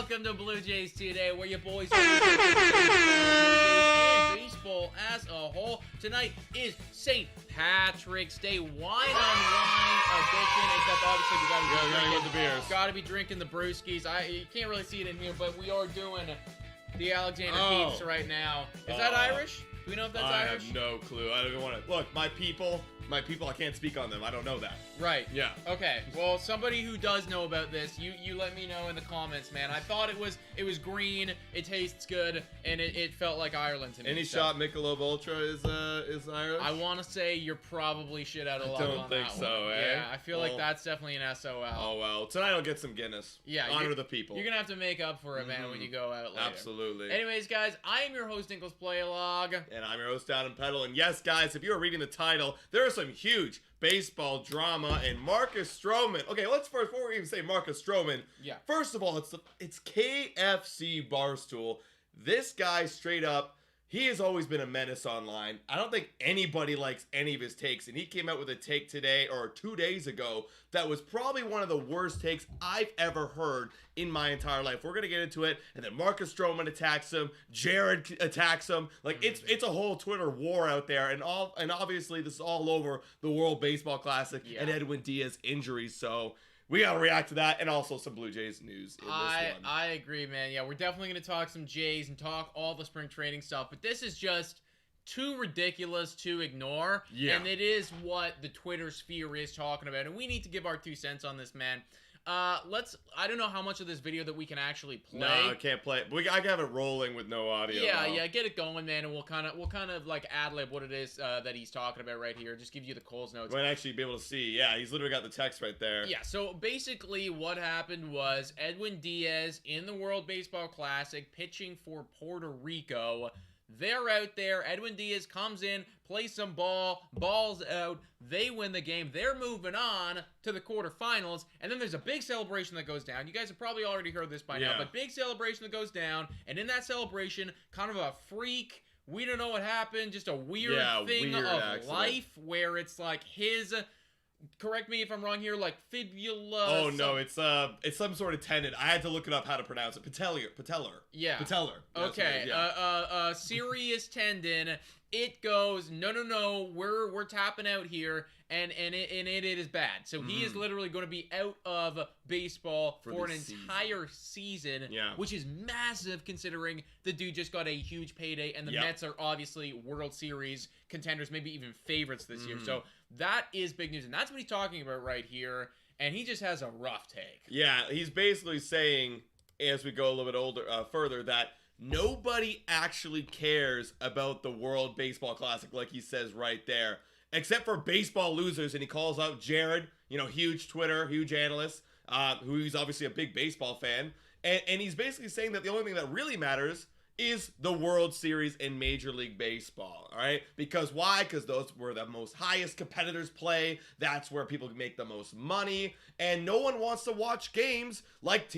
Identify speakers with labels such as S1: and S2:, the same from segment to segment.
S1: welcome to Blue Jays Today, where your boys are and baseball as a whole. Tonight is St. Patrick's Day wine-on-wine edition, except obviously we gotta be drinking the brewskis. You can't really see it in here, but we are doing the Alexander Keiths right now. Is that Irish? Do we know if that's Irish?
S2: I have no clue. I don't even want to. Look, my people, I can't speak on them. I don't know that.
S1: Right.
S2: Yeah.
S1: Okay. Well, somebody who does know about this, you let me know in the comments, man. I thought it was green, it tastes good, and it felt like Ireland to me.
S2: Any shot Michelob Ultra is Irish?
S1: I want to say you're probably shit out of luck on that one.
S2: I don't think so, eh?
S1: Yeah, I feel like that's definitely an SOL.
S2: Oh, well. Tonight I'll get some Guinness.
S1: Yeah.
S2: Honor the people.
S1: You're going to have to make up for it, man, when you go out later.
S2: Absolutely.
S1: Anyways, guys, I am your host, Inkles Playlog.
S2: And I'm your host, Adam Peddle. And yes, guys, if you are reading the title, there is some huge baseball drama and Marcus Stroman. Okay, before we even say Marcus Stroman, first of all, it's KFC Barstool. This guy straight up, he has always been a menace online. I don't think anybody likes any of his takes, and he came out with a take today, or 2 days ago, that was probably one of the worst takes I've ever heard in my entire life. We're going to get into it, and then Marcus Stroman attacks him, Jared attacks him. Like, it's a whole Twitter war out there, and obviously this is all over the World Baseball Classic and Edwin Diaz injuries, so we gotta react to that, and also some Blue Jays news in this one.
S1: I agree, man. Yeah, we're definitely gonna talk some Jays and talk all the spring training stuff, but this is just too ridiculous to ignore. Yeah. And it is what the Twitter sphere is talking about, and we need to give our 2 cents on this, man. I don't know how much of this video that we can actually play.
S2: No, I can't play it. I can have it rolling with no audio.
S1: Yeah, get it going, man, and we'll kind of like ad-lib what it is that he's talking about right here. Just give you the Coles notes.
S2: We might actually be able to see. Yeah, he's literally got the text right there.
S1: Yeah, so basically what happened was Edwin Diaz in the World Baseball Classic pitching for Puerto Rico. They're out there. Edwin Diaz comes in, plays some balls out. They win the game. They're moving on to the quarterfinals. And then there's a big celebration that goes down. You guys have probably already heard this by now, but big celebration that goes down. And in that celebration, kind of a freak, we don't know what happened, just a weird thing of accident. Life where it's like his... Correct me if I'm wrong here, like fibula.
S2: Oh no, it's some sort of tendon. I had to look it up how to pronounce it. Patellar.
S1: Yeah.
S2: Patellar.
S1: Okay. Serious tendon. It goes, no, we're tapping out here, and it is bad. So he is literally going to be out of baseball for an entire season, which is massive considering the dude just got a huge payday, and the Mets are obviously World Series contenders, maybe even favorites this year. So that is big news, and that's what he's talking about right here, and he just has a rough take.
S2: Yeah, he's basically saying, as we go a little bit further, that nobody actually cares about the World Baseball Classic, like he says right there, except for baseball losers. And he calls out Jared, huge Twitter, huge analyst, who's obviously a big baseball fan. And he's basically saying that the only thing that really matters is the World Series in Major League Baseball, all right? Because why? Because those were the most highest competitors play. That's where people make the most money. And no one wants to watch games like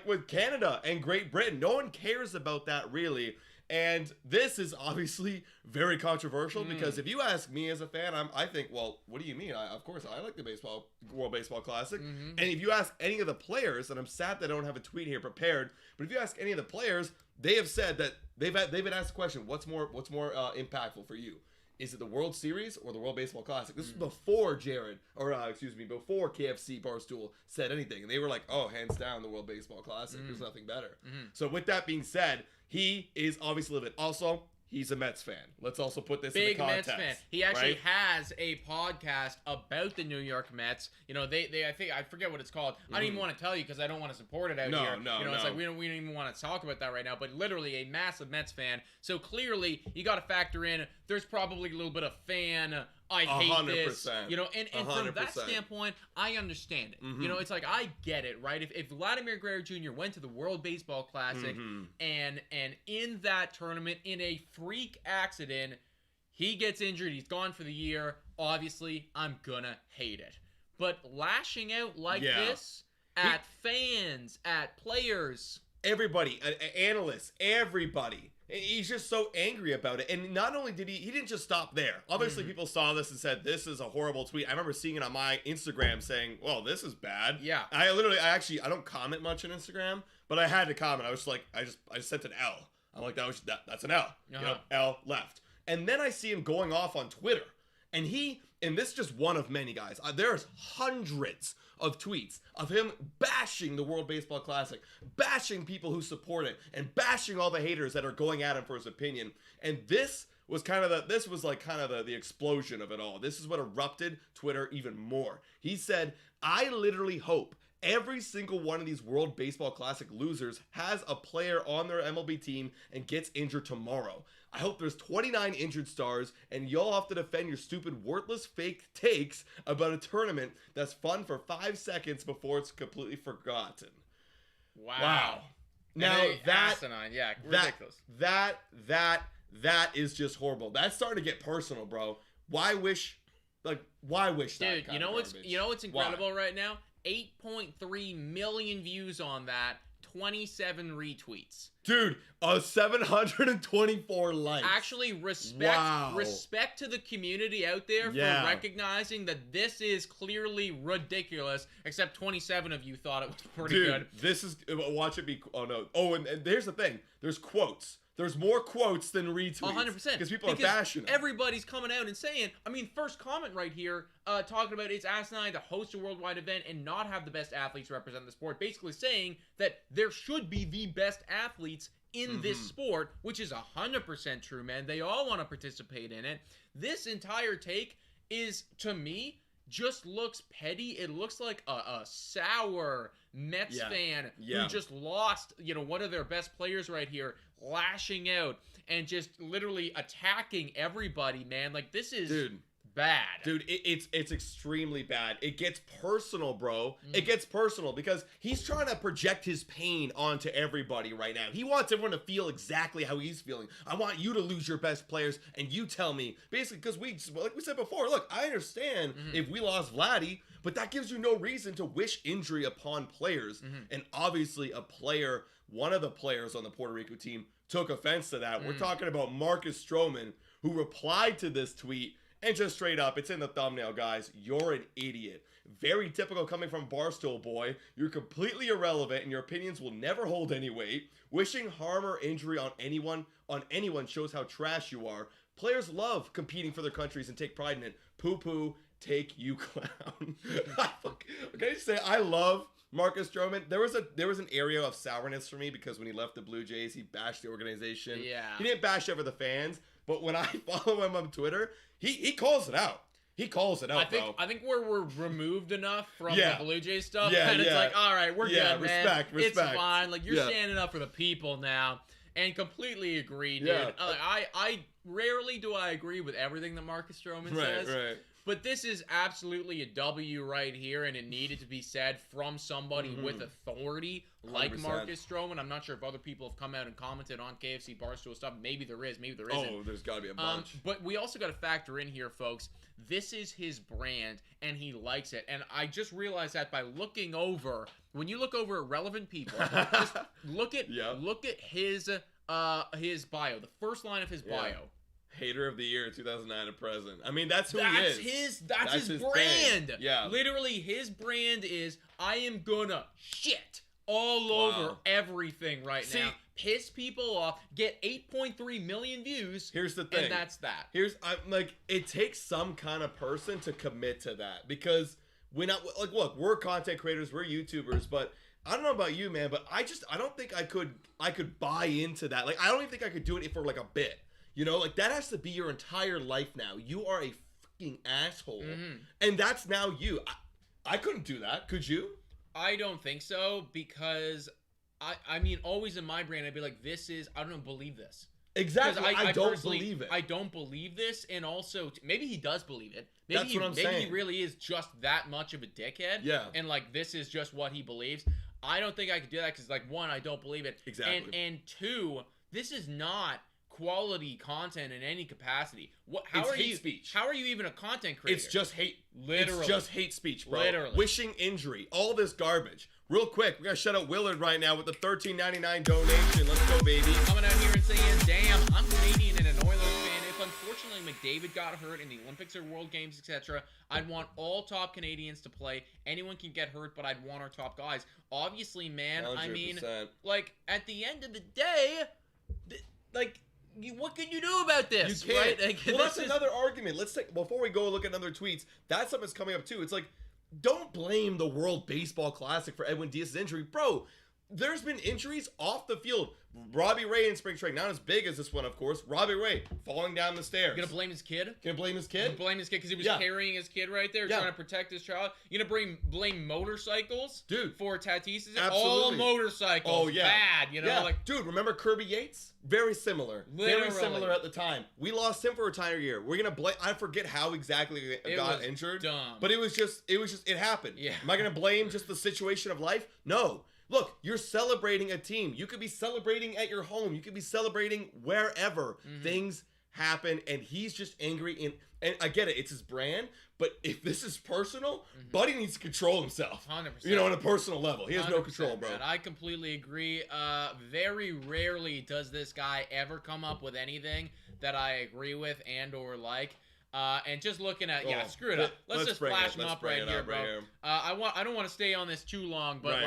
S2: with Canada and Great Britain. No one cares about that, really. And this is obviously very controversial because if you ask me as a fan, I think, well, what do you mean? Of course, I like the World Baseball Classic. And if you ask any of the players, and I'm sad that I don't have a tweet here prepared, but if you ask any of the players, they have said that they've been asked the question, what's more impactful for you? Is it the World Series or the World Baseball Classic? This is before before KFC Barstool said anything. And they were like, oh, hands down, the World Baseball Classic. There's nothing better. So with that being said, he is obviously living. Also, he's a Mets fan. Let's also put this in the context. Big Mets fan.
S1: He actually has a podcast about the New York Mets. I think I forget what it's called. I don't even want to tell you because I don't want to support it out here. No. It's like we don't even want to talk about that right now. But literally a massive Mets fan. So clearly you got to factor in. There's probably a little bit of fan. I hate 100%. This, and from that standpoint, I understand it. It's like, I get it, right? If Vladimir Guerrero Jr. went to the World Baseball Classic and in that tournament, in a freak accident, he gets injured, he's gone for the year, obviously, I'm gonna hate it. But lashing out like this at fans, at players...
S2: Everybody, analysts, everybody He's just so angry about it. And not only did he didn't just stop there. Obviously, people saw this and said, this is a horrible tweet. I remember seeing it on my Instagram saying, well, this is bad.
S1: Yeah.
S2: I don't comment much on Instagram, but I had to comment. I was like, I just sent an L. I'm like, that's an L. You know, L left. And then I see him going off on Twitter. And this is just one of many, guys. There's hundreds of tweets of him bashing the World Baseball Classic, bashing people who support it, and bashing all the haters that are going at him for his opinion. And this was the explosion of it all. This is what erupted Twitter even more. He said, I literally hope every single one of these World Baseball Classic losers has a player on their MLB team and gets injured tomorrow. I hope there's 29 injured stars and y'all have to defend your stupid, worthless, fake takes about a tournament that's fun for 5 seconds before it's completely forgotten.
S1: Wow.
S2: Now that
S1: asinine. Yeah, ridiculous.
S2: That is just horrible. That's starting to get personal, bro. Why wish that?
S1: Dude, you know what's incredible right now? 8.3 million views on that, 27 retweets.
S2: Dude, 724 likes.
S1: Actually, respect to the community out there for recognizing that this is clearly ridiculous, except 27 of you thought it was pretty good.
S2: This is, watch it be, oh no. Oh, and here's the thing. There's quotes. There's more quotes than retweets.
S1: 100%.
S2: Because people are bashing it.
S1: Everybody's coming out and saying, I mean, first comment right here, talking about it's asinine to host a worldwide event and not have the best athletes represent the sport. Basically saying that there should be the best athletes in this sport, which is 100% true, man. They all want to participate in it. This entire take is, to me, just looks petty. It looks like a sour Mets fan who just lost, one of their best players right here, lashing out and just literally attacking everybody, man. Like, this is bad.
S2: Dude, it's extremely bad. It gets personal, bro. It gets personal because he's trying to project his pain onto everybody right now. He wants everyone to feel exactly how he's feeling. I want you to lose your best players and you tell me. Basically, because like we said before, look, I understand if we lost Vladdy, but that gives you no reason to wish injury upon players. And obviously one of the players on the Puerto Rico team took offense to that. We're talking about Marcus Stroman, who replied to this tweet. And just straight up, it's in the thumbnail, guys. You're an idiot. Very typical coming from Barstool boy. You're completely irrelevant and your opinions will never hold any weight. Wishing harm or injury on anyone shows how trash you are. Players love competing for their countries and take pride in it. Poo-poo, take you clown. Can I just say, I love Marcus Stroman. There was an area of sourness for me because when he left the Blue Jays, he bashed the organization.
S1: Yeah.
S2: He didn't bash over the fans, but when I follow him on Twitter, he calls it out. He calls it out, bro.
S1: I think we're removed enough from the Blue Jays stuff, and it's like, all right, we're good, man.
S2: Respect.
S1: It's fine. Like, you're standing up for the people now, and completely agree, dude.
S2: Yeah.
S1: I rarely do I agree with everything that Marcus Stroman says.
S2: Right.
S1: But this is absolutely a W right here, and it needed to be said from somebody with authority like
S2: 100%.
S1: Marcus Stroman. I'm not sure if other people have come out and commented on KFC Barstool stuff. Maybe there is, maybe there isn't.
S2: Oh, there's got to be a bunch.
S1: But we also got to factor in here, folks. This is his brand, and he likes it. And I just realized that by looking over, when you look over at relevant people, just look at his bio, the first line of his bio.
S2: Hater of the year 2009 to present. I mean, that's who he is.
S1: That's his brand.
S2: Thing. Yeah.
S1: Literally, his brand is, I am gonna shit all over everything now. Piss people off, get 8.3 million views.
S2: Here's the thing.
S1: And that's that.
S2: It takes some kind of person to commit to that because look, we're content creators, we're YouTubers, but I don't know about you, man, but I don't think I could buy into that. Like, I don't even think I could do it for like a bit. That has to be your entire life now. You are a fucking asshole. And that's now you. I couldn't do that. Could you?
S1: I don't think so because, I mean, always in my brain, I'd be like, I don't believe this.
S2: Exactly. I don't believe it.
S1: I don't believe this. And also, maybe he does believe it.
S2: That's what I'm saying.
S1: Maybe he really is just that much of a dickhead.
S2: Yeah.
S1: And, this is just what he believes. I don't think I could do that because, one, I don't believe it.
S2: Exactly.
S1: And two, this is not quality content in any capacity.
S2: It's hate speech.
S1: How are you even a content creator?
S2: It's just hate.
S1: Literally.
S2: It's just hate speech, bro.
S1: Literally.
S2: Wishing injury. All this garbage. Real quick, we got to shout out Willard right now with the $13.99 donation. Let's go, baby.
S1: Coming out here and saying, damn, I'm Canadian and an Oilers fan. If unfortunately McDavid got hurt in the Olympics or World Games, etc., I'd want all top Canadians to play. Anyone can get hurt, but I'd want our top guys. Obviously, man,
S2: 100%.
S1: I mean, like, at the end of the day, what can you do about this?
S2: You can't.
S1: Right? Like,
S2: well, that's another argument. Let's take, before we go look at other tweets, that's something that's coming up too. It's like, don't blame the World Baseball Classic for Edwin Diaz's injury. Bro, there's been injuries off the field. Robbie Ray in spring training, not as big as this one, of course. Robbie Ray falling down the stairs.
S1: You gonna blame his kid?
S2: Gonna blame his kid?
S1: Blame his kid because he was carrying his kid right there, trying to protect his child. You gonna blame motorcycles,
S2: dude,
S1: for Tatis?
S2: Absolutely.
S1: All motorcycles.
S2: Oh yeah,
S1: bad. You know, like,
S2: dude, remember Kirby Yates? Very similar.
S1: Literally.
S2: Very similar at the time. We lost him for a entire year. We're gonna blame. I forget how exactly he got injured.
S1: Dumb.
S2: But it was just it happened.
S1: Yeah.
S2: Am I gonna blame just the situation of life? No. Look, you're celebrating a team. You could be celebrating at your home. You could be celebrating wherever. Things happen, and he's just angry. And I get it. It's his brand. But if this is personal, Buddy needs to control himself.
S1: 100%.
S2: You know, on a personal level. He has no control, bro.
S1: Man, I completely agree. Very rarely does this guy ever come up with anything that I agree with and or like. And just looking at, screw it up. Let's just flash him up right here, bro. I don't want to stay on this too long, but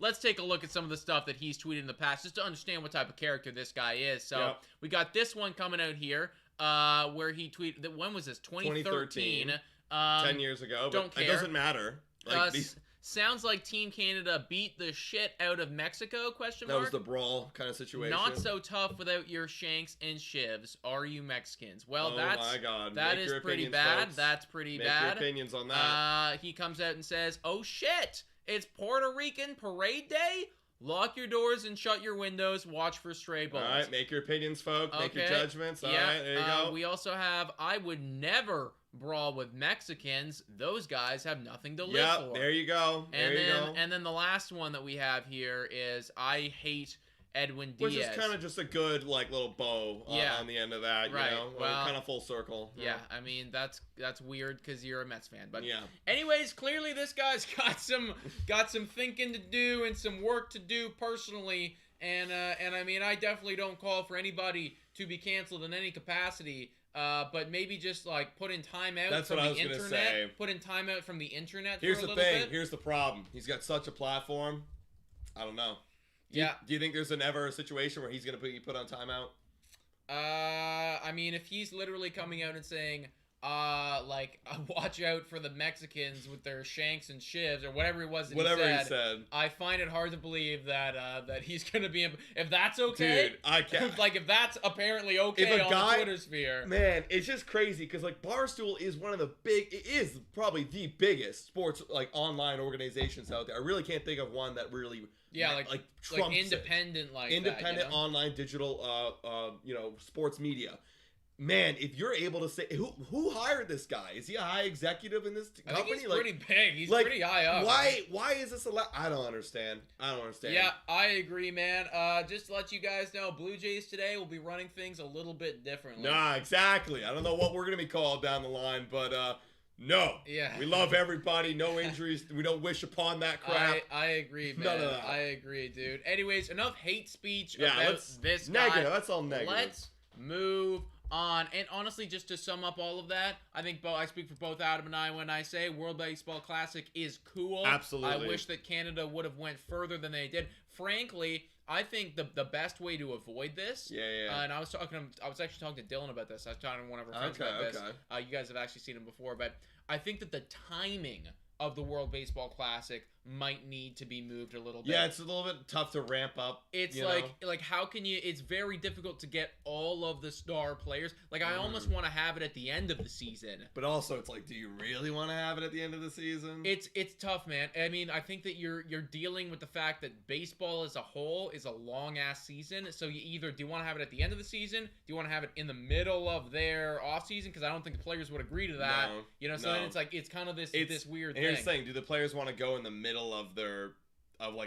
S1: let's take a look at some of the stuff that he's tweeted in the past just to understand what type of character this guy is. So we got this one coming out here where he tweeted, when was this? 2013.
S2: 10 years ago, but it doesn't matter. Like
S1: sounds like Team Canada beat the shit out of Mexico, ?
S2: That was the brawl kind of situation.
S1: Not so tough without your shanks and shivs. Are you Mexicans? Well,
S2: my God.
S1: That is pretty bad.
S2: Folks.
S1: That's pretty
S2: Make
S1: bad.
S2: Your opinions on that.
S1: He comes out and says, oh shit, it's Puerto Rican Parade Day? Lock your doors and shut your windows. Watch for stray bullets.
S2: All right, make your opinions, folks. Make your judgments. All right, there you go.
S1: We also have, I would never brawl with Mexicans. Those guys have nothing to live for.
S2: There you go.
S1: And then the last one that we have here is, I hate Edwin Diaz.
S2: Which is kind of just a good, like, little bow on the end of that, you know? Well, kind of full circle.
S1: Yeah, I mean, that's weird because you're a Mets fan. But
S2: yeah.
S1: Anyways, clearly this guy's got some thinking to do and some work to do personally. And I mean, I definitely don't call for anybody to be canceled in any capacity. But maybe just like put in time out from the internet. Put in time out from the internet.
S2: Here's the thing. Here's the problem. He's got such a platform. I don't know. Do you think there's ever a situation where he's gonna be put on timeout?
S1: I mean, if he's literally coming out and saying, watch out for the Mexicans with their shanks and shivs or whatever it was that he said. I find it hard to believe that he's gonna be. If that's okay,
S2: dude, I can't.
S1: Like if that's apparently okay on the Twitter sphere,
S2: man, it's just crazy because like Barstool is one of the it is probably the biggest sports like online organizations out there. I really can't think of one that really.
S1: Yeah, like independent,
S2: independent online digital, sports media. Man, if you're able to say who hired this guy? Is he a high executive in this company?
S1: I think he's pretty big. He's pretty high up.
S2: Why is this allowed? I don't understand.
S1: Yeah, I agree, man. Just to let you guys know, Blue Jays today will be running things a little bit differently.
S2: Nah, exactly. I don't know what we're gonna be called down the line, but no.
S1: Yeah.
S2: We love everybody. No injuries. We don't wish upon that crap.
S1: I agree, man.
S2: None of that.
S1: I agree, dude. Anyways, enough hate speech about this guy.
S2: Negative. That's all negative.
S1: Let's move on. And honestly, just to sum up all of that, I think I speak for both Adam and I when I say World Baseball Classic is cool.
S2: Absolutely.
S1: I wish that Canada would have went further than they did. Frankly, I think the best way to avoid this.
S2: Yeah.
S1: And I was actually talking to Dylan about this. I was talking to one of our friends about this. You guys have actually seen him before, but I think that the timing of the World Baseball Classic might need to be moved a little bit.
S2: Yeah, it's a little bit tough to ramp up.
S1: It's like how can you? It's very difficult to get all of the star players. Like I almost want to have it at the end of the season.
S2: But also, it's like, do you really want to have it at the end of the season?
S1: It's tough, man. I mean, I think that you're dealing with the fact that baseball as a whole is a long ass season. So you either do you want to have it at the end of the season? Do you want to have it in the middle of their off season? Because I don't think the players would agree to that. So then it's like it's kind of this weird thing.
S2: Here's the thing: do the players want to go in the middle of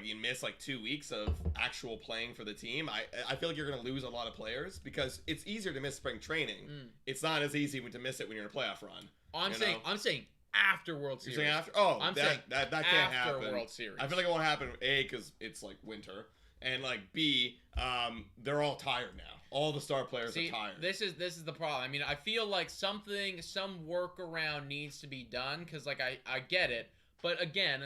S2: you miss like 2 weeks of actual playing for the team? I feel like you're going to lose a lot of players because it's easier to miss spring training. It's not as easy to miss it when you're in a playoff run.
S1: I'm saying after World Series.
S2: You're saying after? Oh,
S1: I'm saying
S2: that can't happen.
S1: After World Series.
S2: I feel like it won't happen. A, because it's like winter, and like B, they're all tired now. All the star players are tired.
S1: This is the problem. I mean, I feel like some workaround needs to be done because like I get it, but again,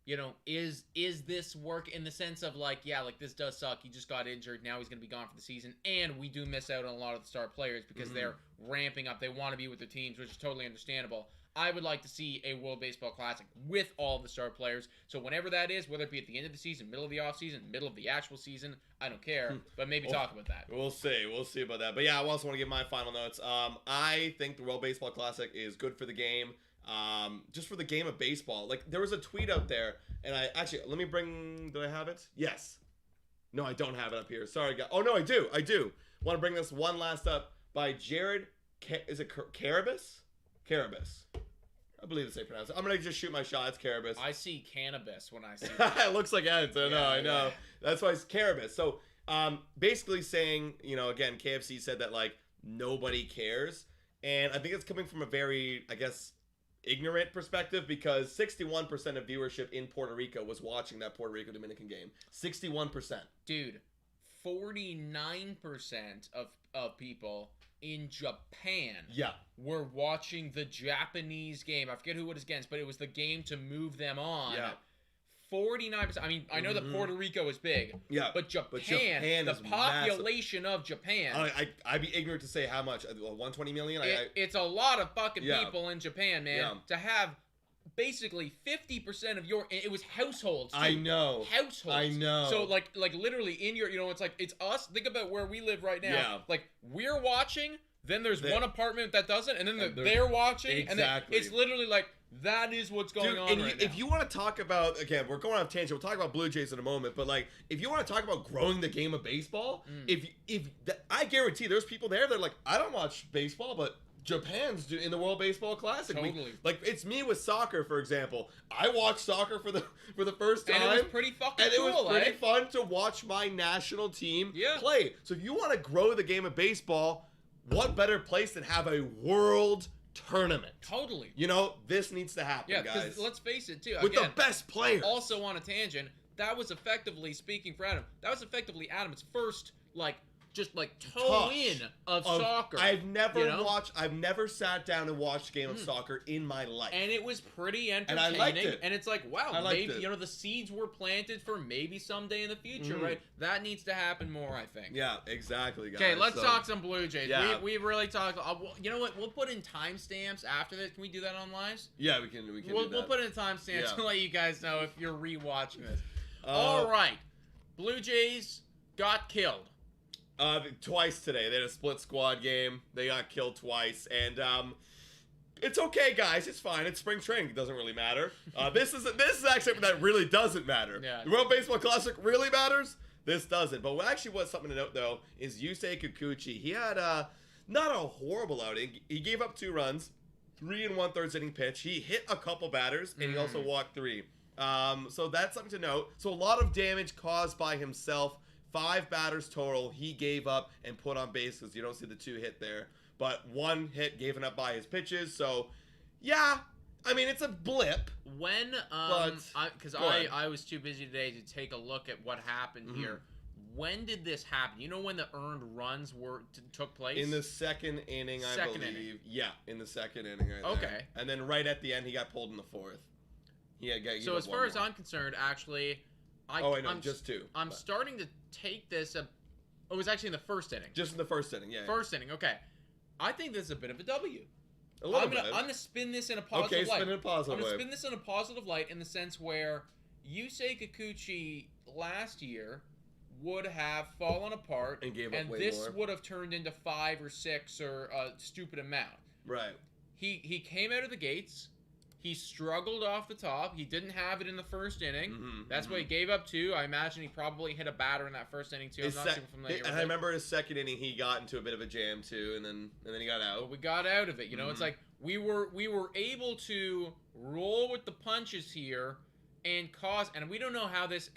S1: you know, is this work in the sense of like, yeah, like this does suck. He just got injured. Now he's going to be gone for the season. And we do miss out on a lot of the star players because they're ramping up. They want to be with their teams, which is totally understandable. I would like to see a World Baseball Classic with all of the star players. So whenever that is, whether it be at the end of the season, middle of the offseason, middle of the actual season, I don't care. But maybe talk about that.
S2: We'll see. We'll see about that. But yeah, I also want to give my final notes. I think the World Baseball Classic is good for the game. Just for the game of baseball. Like, there was a tweet out there, and let me bring, do I have it? Yes. No, I don't have it up here. Sorry, guys. Oh, no, I do. Want to bring this one last up by Jared, is it Carabas? Carabas. I believe that's how you pronounce it. I'm going to just shoot my shot. It's Carabas.
S1: I see cannabis when I see it.
S2: It looks like Eds. I know. Yeah. That's why it's Carabas. So, basically saying, you know, again, KFC said that, like, nobody cares. And I think it's coming from a very, I guess, ignorant perspective because 61% of viewership in Puerto Rico was watching that Puerto Rico-Dominican game. 61%.
S1: Dude, 49% of people in Japan were watching the Japanese game. I forget who it was against, but it was the game to move them on. Yeah. 49%. I mean, I know that Puerto Rico is big. Yeah. But Japan the population massive. Of Japan.
S2: I'd be ignorant to say how much. 120 million?
S1: It's a lot of fucking people in Japan, man. Yeah. To have basically 50% of your... It was households, too.
S2: I know.
S1: Households.
S2: I know.
S1: So, like literally in your... You know, it's like, it's us. Think about where we live right now. Yeah. Like, we're watching, then there's one apartment that doesn't, and then they're watching. Exactly. And then it's literally like... That is what's going on right now.
S2: If you want to talk about, again, we're going off tangent. We'll talk about Blue Jays in a moment. But like, if you want to talk about growing the game of baseball, I guarantee there's people there that are like, I don't watch baseball, but Japan's in the World Baseball Classic.
S1: Totally.
S2: Like it's me with soccer, for example. I watched soccer for the first time,
S1: and it was pretty fucking cool.
S2: And it was pretty fun to watch my national team play. So if you want to grow the game of baseball, what better place than have a world tournament?
S1: Totally.
S2: You know, this needs to happen, guys.
S1: Because let's face it, too.
S2: With the best players.
S1: Also on a tangent, that was effectively, speaking for Adam, Adam's first, like, just like toe in of soccer.
S2: I've never sat down and watched a game of soccer in my life.
S1: And it was pretty entertaining.
S2: And I liked it.
S1: And it's like, wow, maybe, you know, the seeds were planted for maybe someday in the future, right? That needs to happen more, I think.
S2: Yeah, exactly, guys.
S1: Okay, let's talk some Blue Jays. Yeah. We really talked. You know what? We'll put in timestamps after this. Can we do that on lives?
S2: Yeah, we can do that.
S1: We'll put in timestamps to let you guys know if you're rewatching this. All right. Blue Jays got killed.
S2: Twice today. They had a split squad game. They got killed twice. And it's okay, guys. It's fine. It's spring training. It doesn't really matter. This is actually something that really doesn't matter.
S1: Yeah.
S2: The World Baseball Classic really matters? This doesn't. But what's something to note, though, is Yusei Kikuchi. He had not a horrible outing. He gave up 2 runs, 3 1/3 inning pitch. He hit a couple batters, and he also walked 3. So that's something to note. So a lot of damage caused by himself. 5 batters total he gave up and put on base because you don't see the 2 hit there. But 1 hit given up by his pitches. So, yeah, I mean, it's a blip.
S1: When, because I was too busy today to take a look at what happened here. When did this happen? You know when the earned runs took place?
S2: In the second inning, I believe. Inning. Yeah, in the second inning right there. And then right at the end, he got pulled in the 4th.
S1: So as far as I'm concerned, actually...
S2: just 2.
S1: I'm starting to take this. It was actually in the first inning.
S2: Just in the first inning, yeah.
S1: First inning, okay. I think this is a bit of a W.
S2: I'm
S1: gonna spin this in a positive light.
S2: Okay, spin it in a positive
S1: I'm gonna spin this in a positive light in the sense where Yusei Kikuchi last year would have fallen apart,
S2: and gave up way
S1: this
S2: more.
S1: Would have turned into 5 or 6 or a stupid amount.
S2: Right.
S1: He came out of the gates. He struggled off the top. He didn't have it in the first inning. That's why he gave up 2. I imagine he probably hit a batter in that first inning too. I'm not super familiar with it.
S2: And I remember his second inning, he got into a bit of a jam too, and then he got out.
S1: But we got out of it. You know, it's like we were able to roll with the punches here and and we don't know how this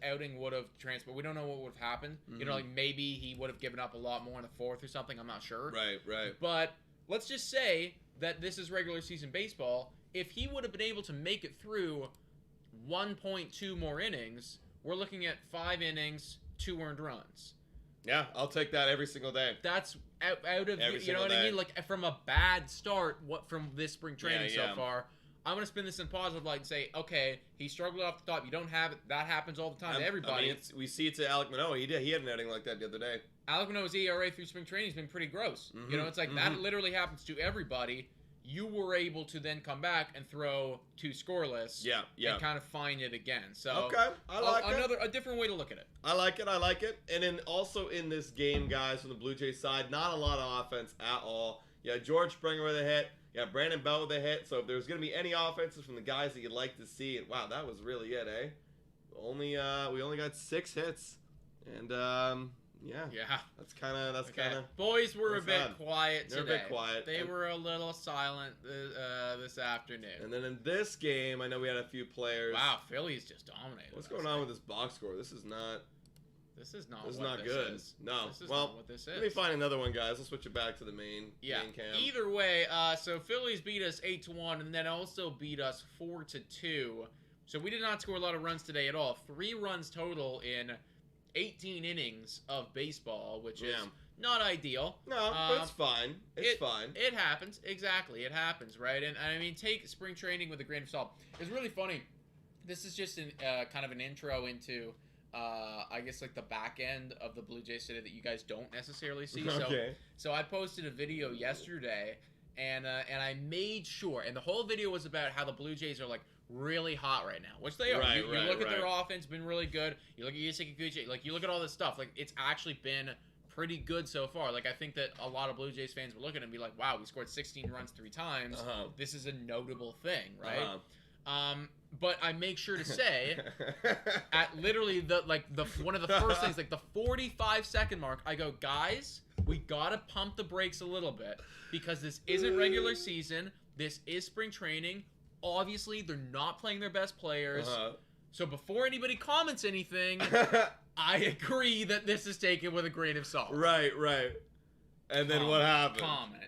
S1: outing would have transpired. We don't know what would have happened. You know, like maybe he would have given up a lot more in the 4th or something. I'm not sure.
S2: Right.
S1: But let's just say that this is regular season baseball. If he would have been able to make it through 1.2 more innings, we're looking at 5 innings, 2 earned runs.
S2: Yeah, I'll take that every single day.
S1: That's out of, you know what I mean? Like, from a bad start, from this spring training so far, I'm going to spin this in positive light and say, okay, he struggled off the top. You don't have it. That happens all the time to everybody.
S2: I mean, we see it to Alek Manoah. He had an outing like that the other day.
S1: Alek Manoah's ERA through spring training has been pretty gross. You know, it's like that literally happens to everybody. You were able to then come back and throw 2 scoreless. And kind of find it again. So
S2: okay, I like
S1: a different way to look at it.
S2: I like it. And then also in this game, guys, from the Blue Jays side, not a lot of offense at all. Yeah, George Springer with a hit. Yeah, Brandon Bell with a hit. So if there's going to be any offenses from the guys that you'd like to see, and wow, that was really it, eh? We only got 6 hits. And that's kind of
S1: boys were a bit quiet today.
S2: They're a bit quiet.
S1: They were a little silent this afternoon.
S2: And then in this game, I know we had a few players.
S1: Wow, Philly's just dominated.
S2: What's going on with this box score? This is not good.
S1: Is.
S2: No.
S1: This is not what this is.
S2: Let me find another one, guys. Let's switch it back to the main cam.
S1: Either way, so Phillies beat us 8-1, and then also beat us 4-2. So we did not score a lot of runs today at all. 3 runs total in 18 innings of baseball, which is not ideal.
S2: No, but it's fine. It's fine.
S1: It happens. Exactly. It happens, right? And I mean, take spring training with a grain of salt. It's really funny. This is just kind of an intro into, I guess, like the back end of the Blue Jays today that you guys don't necessarily see.
S2: Okay.
S1: So I posted a video yesterday, and I made sure, and the whole video was about how the Blue Jays are like really hot right now, which they are. You look at their offense, been really good. You look at Yusei Kikuchi, like you look at all this stuff, like it's actually been pretty good so far. Like I think that a lot of Blue Jays fans would look at it and be like, wow, we scored 16 runs 3 times. This is a notable thing, right? But I make sure to say, at literally the one of the first things, like the 45-second mark, I go, guys, we gotta pump the brakes a little bit because this isn't regular season. This is spring training. Obviously, they're not playing their best players. So before anybody comments anything, I agree that this is taken with a grain of salt.
S2: Right. And then what happened?
S1: Comment.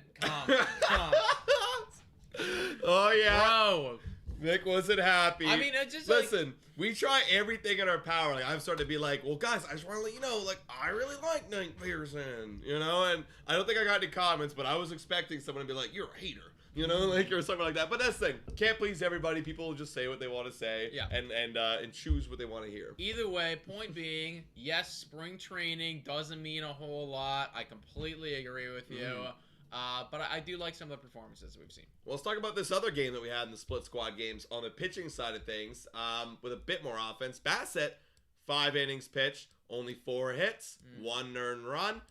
S2: Oh, yeah.
S1: Bro.
S2: Nick wasn't happy.
S1: I mean, it's just
S2: listen, we try everything in our power. Like, I'm starting to be like, well, guys, I just want to let you know, like, I really like Nate Pearson, you know? And I don't think I got any comments, but I was expecting someone to be like, you're a hater. You know, like, or something like that. But that's the thing. Can't please everybody. People will just say what they want to say. And choose what they want to hear.
S1: Either way, point being, yes, spring training doesn't mean a whole lot. I completely agree with you. But I do like some of the performances we've seen.
S2: Well, let's talk about this other game that we had in the split squad games on the pitching side of things, with a bit more offense. Bassett, 5 innings pitched, only 4 hits, 1 earned run,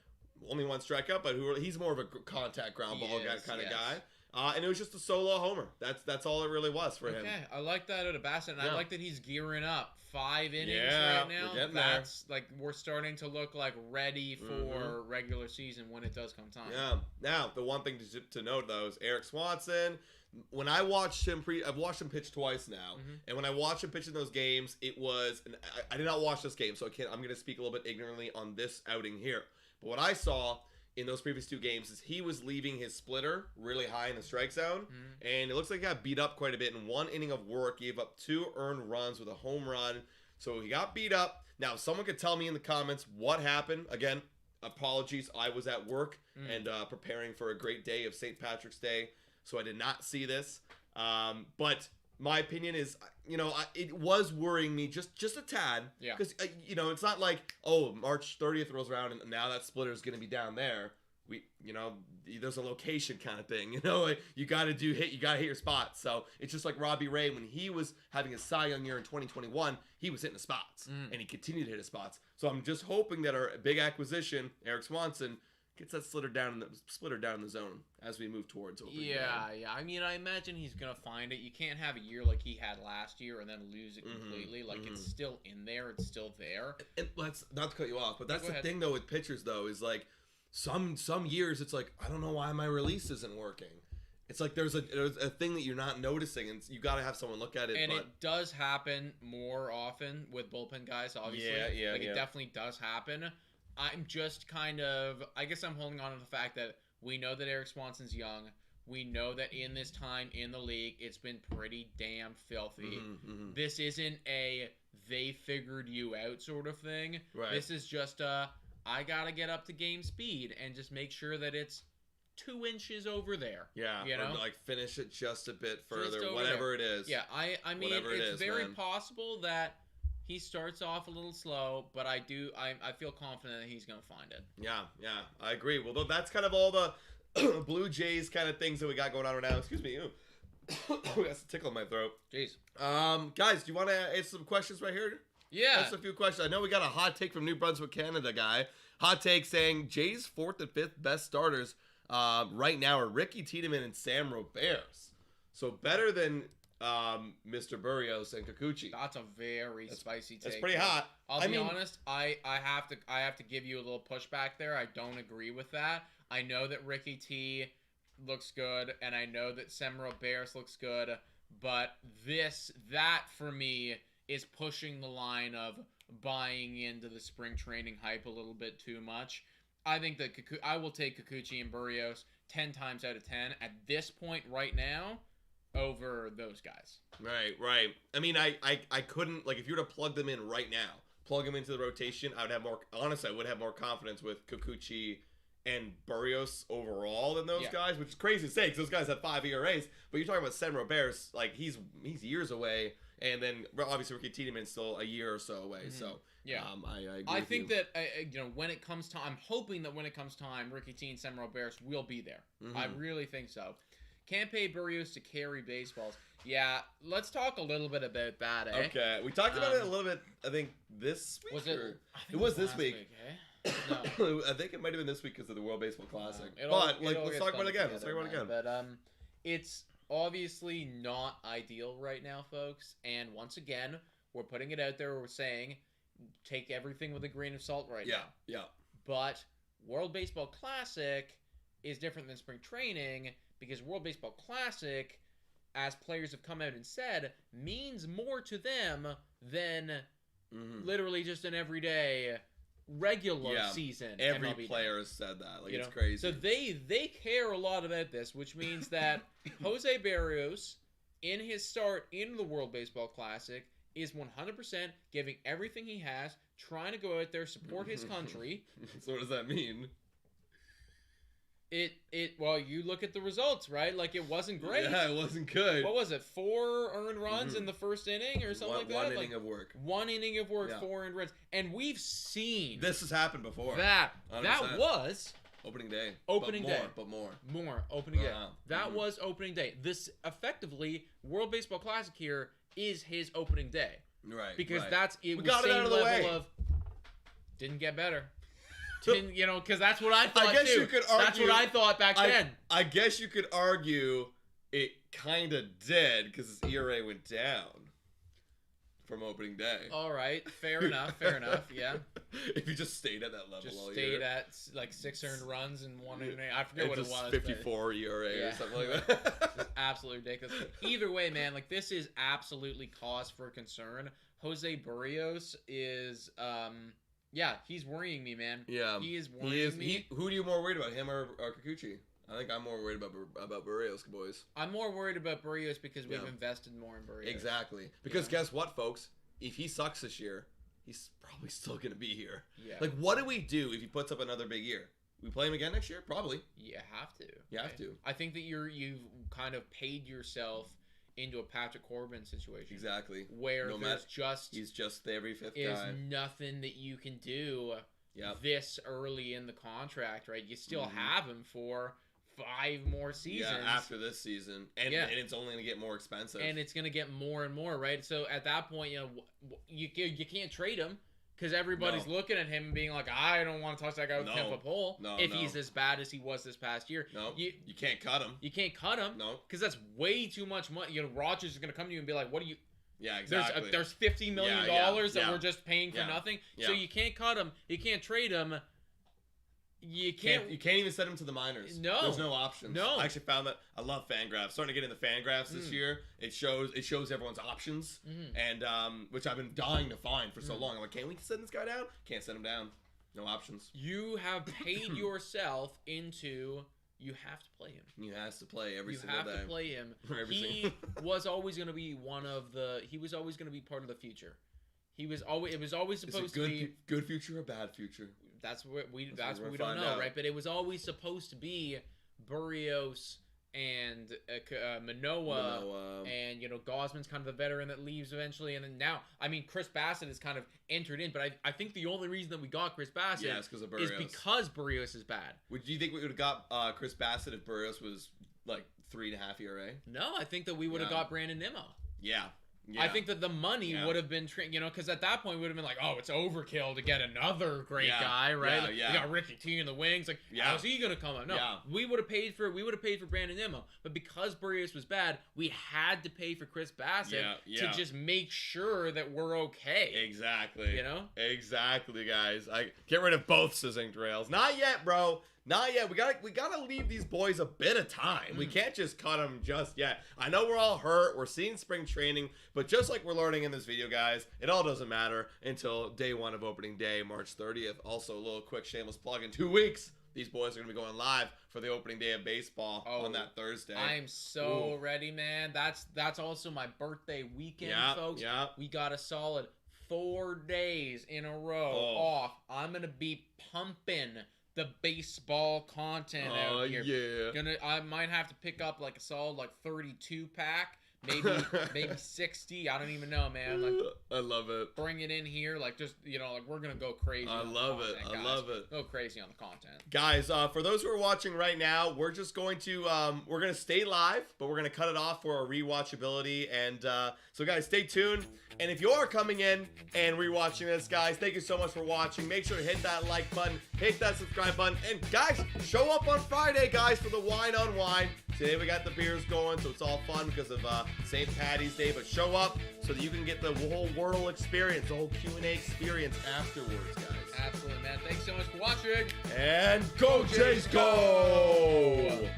S2: only 1 strikeout, but he's more of a contact ground ball kind of guy. And it was just a solo homer. That's all it really was for him.
S1: Okay, I like that out of Bassett, and I like that he's gearing up. 5 innings right now. That's like we're starting to look like ready for regular season when it does come time.
S2: Yeah. Now, the one thing to note though is Eric Swanson. When I watched him I've watched him pitch twice now, and when I watched him pitch in those games, it was. And I did not watch this game, so I'm going to speak a little bit ignorantly on this outing here. But what I saw in those previous 2 games is he was leaving his splitter really high in the strike zone, and it looks like he got beat up quite a bit. In 1 inning of work, gave up 2 earned runs with a home run, so he got beat up. Now, if someone could tell me in the comments what happened. Again, apologies, I was at work and preparing for a great day of St. Patrick's Day, so I did not see this. But my opinion is, it was worrying me just a tad.
S1: Yeah.
S2: Because, it's not like, oh, March 30th rolls around and now that splitter is going to be down there. There's a location kind of thing, you got to hit your spots. So it's just like Robbie Ray, when he was having his Cy Young year in 2021, he was hitting the spots and he continued to hit his spots. So I'm just hoping that our big acquisition, Eric Swanson, gets that splitter down in the zone as we move towards opening.
S1: Yeah. I mean, I imagine he's gonna find it. You can't have a year like he had last year and then lose it completely. It's still in there. It's still there.
S2: And let's not to cut you off, but that's the thing though with pitchers though is like some years it's like I don't know why my release isn't working. It's like there's a thing that you're not noticing, and you got to have someone look at it.
S1: And it does happen more often with bullpen guys, obviously. It definitely does happen. I'm just I guess I'm holding on to the fact that we know that Eric Swanson's young. We know that in this time in the league, it's been pretty damn filthy. This isn't a they figured you out sort of thing.
S2: Right.
S1: This is just I gotta get up to game speed and just make sure that it's 2 inches over there.
S2: Yeah,
S1: you know,
S2: or like finish it just a bit further, whatever it is.
S1: Yeah, I mean, it's very possible that he starts off a little slow, but I feel confident that he's gonna find it.
S2: Yeah, I agree. Well, that's kind of all the Blue Jays kind of things that we got going on right now. Excuse me. That's a tickle in my throat.
S1: Jeez.
S2: Guys, do you want to answer some questions right here?
S1: Yeah.
S2: That's a few questions. I know we got a hot take from New Brunswick, Canada guy. Hot take saying Jays' 4th and 5th best starters right now are Ricky Tiedemann and Sam Roberts. So better than Mr. Burrios and Kikuchi.
S1: That's a very spicy take.
S2: That's pretty hot.
S1: I'll be honest. I have to give you a little pushback there. I don't agree with that. I know that Ricky T looks good, and I know that Sam Roberts looks good, but that for me is pushing the line of buying into the spring training hype a little bit too much. I think that I will take Kikuchi and Burrios 10 times out of 10 at this point right now over those guys.
S2: Right. I mean, I couldn't, like, if you were to plug them in right now, plug them into the rotation, I would have more confidence with Kikuchi and Burrios overall than those guys, which is crazy to say because those guys have 5 ERAs. But you're talking about Sam Roberts, like he's years away, and then obviously Ricky Tiedemann's still a year or so away. So
S1: yeah,
S2: I agree.
S1: I think that when it comes time, I'm hoping that when it comes time, Ricky T and Sam Roberts will be there. I really think so. Can't pay Burrios to carry baseballs. Yeah, let's talk a little bit about that.
S2: Okay, we talked about it a little bit. I think this week.
S1: Was it?
S2: It was this week.
S1: No.
S2: I think it might have been this week because of the World Baseball Classic. Let's talk about it again.
S1: But it's obviously not ideal right now, folks. And once again, we're putting it out there. We're saying take everything with a grain of salt right now.
S2: Yeah.
S1: But World Baseball Classic is different than spring training because World Baseball Classic, as players have come out and said, means more to them than literally just an everyday regular season.
S2: Every player has said that. Like, it's crazy.
S1: So they care a lot about this, which means that Jose Barrios, in his start in the World Baseball Classic, is 100% giving everything he has, trying to go out there, support his country.
S2: So what does that mean?
S1: Well, you look at the results, right? Like, it wasn't great.
S2: Yeah, it wasn't good.
S1: What was it? 4 earned runs in the first inning or something like that?
S2: One inning of work.
S1: 1 inning of work, 4 earned runs. And we've seen...
S2: This has happened before.
S1: That was...
S2: Opening day.
S1: Opening day.
S2: But more.
S1: More. Opening day. That was opening day. This, effectively, World Baseball Classic here is his opening day.
S2: Right.
S1: Because we
S2: got it out of the way.
S1: Didn't get better. Because that's what I thought.
S2: I guess
S1: too.
S2: You could argue,
S1: that's what I thought back then.
S2: I guess you could argue it kind of did because his ERA went down from opening day.
S1: All right, fair enough. Yeah.
S2: If you just stayed at that level,
S1: just
S2: all
S1: stayed
S2: year.
S1: at like 6 earned runs and 1 inning. I forget what it was.
S2: 54 ERA or something like that.
S1: It's absolutely ridiculous. Either way, man, like this is absolutely cause for concern. Jose Barrios is yeah, he's worrying me, man.
S2: Yeah,
S1: he is worrying me.
S2: Who are you more worried about, him or Kikuchi? I think I'm more worried about Barrios, boys.
S1: I'm more worried about Barrios because we've invested more in Barrios.
S2: Exactly. Because guess what, folks? If he sucks this year, he's probably still going to be here.
S1: Yeah.
S2: Like, what do we do if he puts up another big year? We play him again next year? Probably.
S1: You have to.
S2: You have to.
S1: I think that you've kind of paid yourself into a Patrick Corbin situation.
S2: Exactly.
S1: Where
S2: he's just the every fifth guy.
S1: There's nothing that you can do this early in the contract, right? You still have him for 5 more seasons.
S2: Yeah, after this season. And it's only going to get more expensive.
S1: And it's going to get more and more, right? So at that point, you can't trade him because everybody's looking at him and being like, I don't want to touch that guy with a 10-foot pole if he's as bad as he was this past year.
S2: No, you can't cut him.
S1: You can't cut him.
S2: No.
S1: Because that's way too much money. Rogers is going to come to you and be like, what do you...
S2: Yeah, exactly.
S1: There's $50 million that we're just paying for nothing.
S2: Yeah.
S1: So you can't cut him. You can't trade him. You can't
S2: even send him to the minors.
S1: No.
S2: There's no options.
S1: No.
S2: I actually found that I love Fangraphs. Starting to get into Fangraphs this year. It shows everyone's options. And which I've been dying to find for so long. I'm like, can we send this guy down? Can't send him down. No options.
S1: You have paid yourself into you have to play him.
S2: You has to play every single day.
S1: You have to play him. He was always going to be he was always going to be part of the future. It was always supposed to be
S2: good future or bad future.
S1: That's what we don't know, right? But it was always supposed to be Barrios and Manoah, and Gosman's kind of the veteran that leaves eventually, and then now Chris Bassett has kind of entered in, but I think the only reason that we got Chris Bassett
S2: is because
S1: Barrios is bad.
S2: Do you think we would have got Chris Bassett if Barrios was like 3.5 ERA?
S1: No, I think that we would have got Brandon Nimmo.
S2: Yeah.
S1: I think that the money would have been, because at that point we would have been like, oh, it's overkill to get another great guy, right? We got Ricky T in the wings. Like, how's he gonna come up? No, we would have paid for Brandon Nimmo, but because Barrios was bad, we had to pay for Chris Bassett to just make sure that we're okay.
S2: Exactly. Exactly, guys. I get rid of both Succinct Rails. Not yet, bro. Not yet. We gotta leave these boys a bit of time. We can't just cut them just yet. I know we're all hurt. We're seeing spring training, but just like we're learning in this video, guys, it all doesn't matter until day 1 of opening day, March 30th. Also, a little quick shameless plug: in 2 weeks, these boys are gonna be going live for the opening day of baseball on that Thursday.
S1: I am so ready, man. That's also my birthday weekend, folks.
S2: Yeah.
S1: We got a solid 4 days in a row off. I'm gonna be pumping the baseball content out here.
S2: Yeah.
S1: I might have to pick up like a solid 32 pack, maybe 60. I don't even know, man.
S2: I love it.
S1: Bring it in here, just we're gonna go crazy.
S2: I love it. I love it.
S1: Go crazy on the content,
S2: guys. For those who are watching right now, we're just going to we're gonna stay live, but we're gonna cut it off for our rewatchability. And so, guys, stay tuned. And if you are coming in and rewatching this, guys, thank you so much for watching. Make sure to hit that like button, hit that subscribe button, and guys, show up on Friday, guys, for the Wine on Wine. Today we got the beers going, so it's all fun because of St. Patty's Day. But show up so that you can get the whole Wordle experience, the whole Q&A experience afterwards, guys.
S1: Absolutely, man. Thanks so much for watching.
S2: And go Jays, go!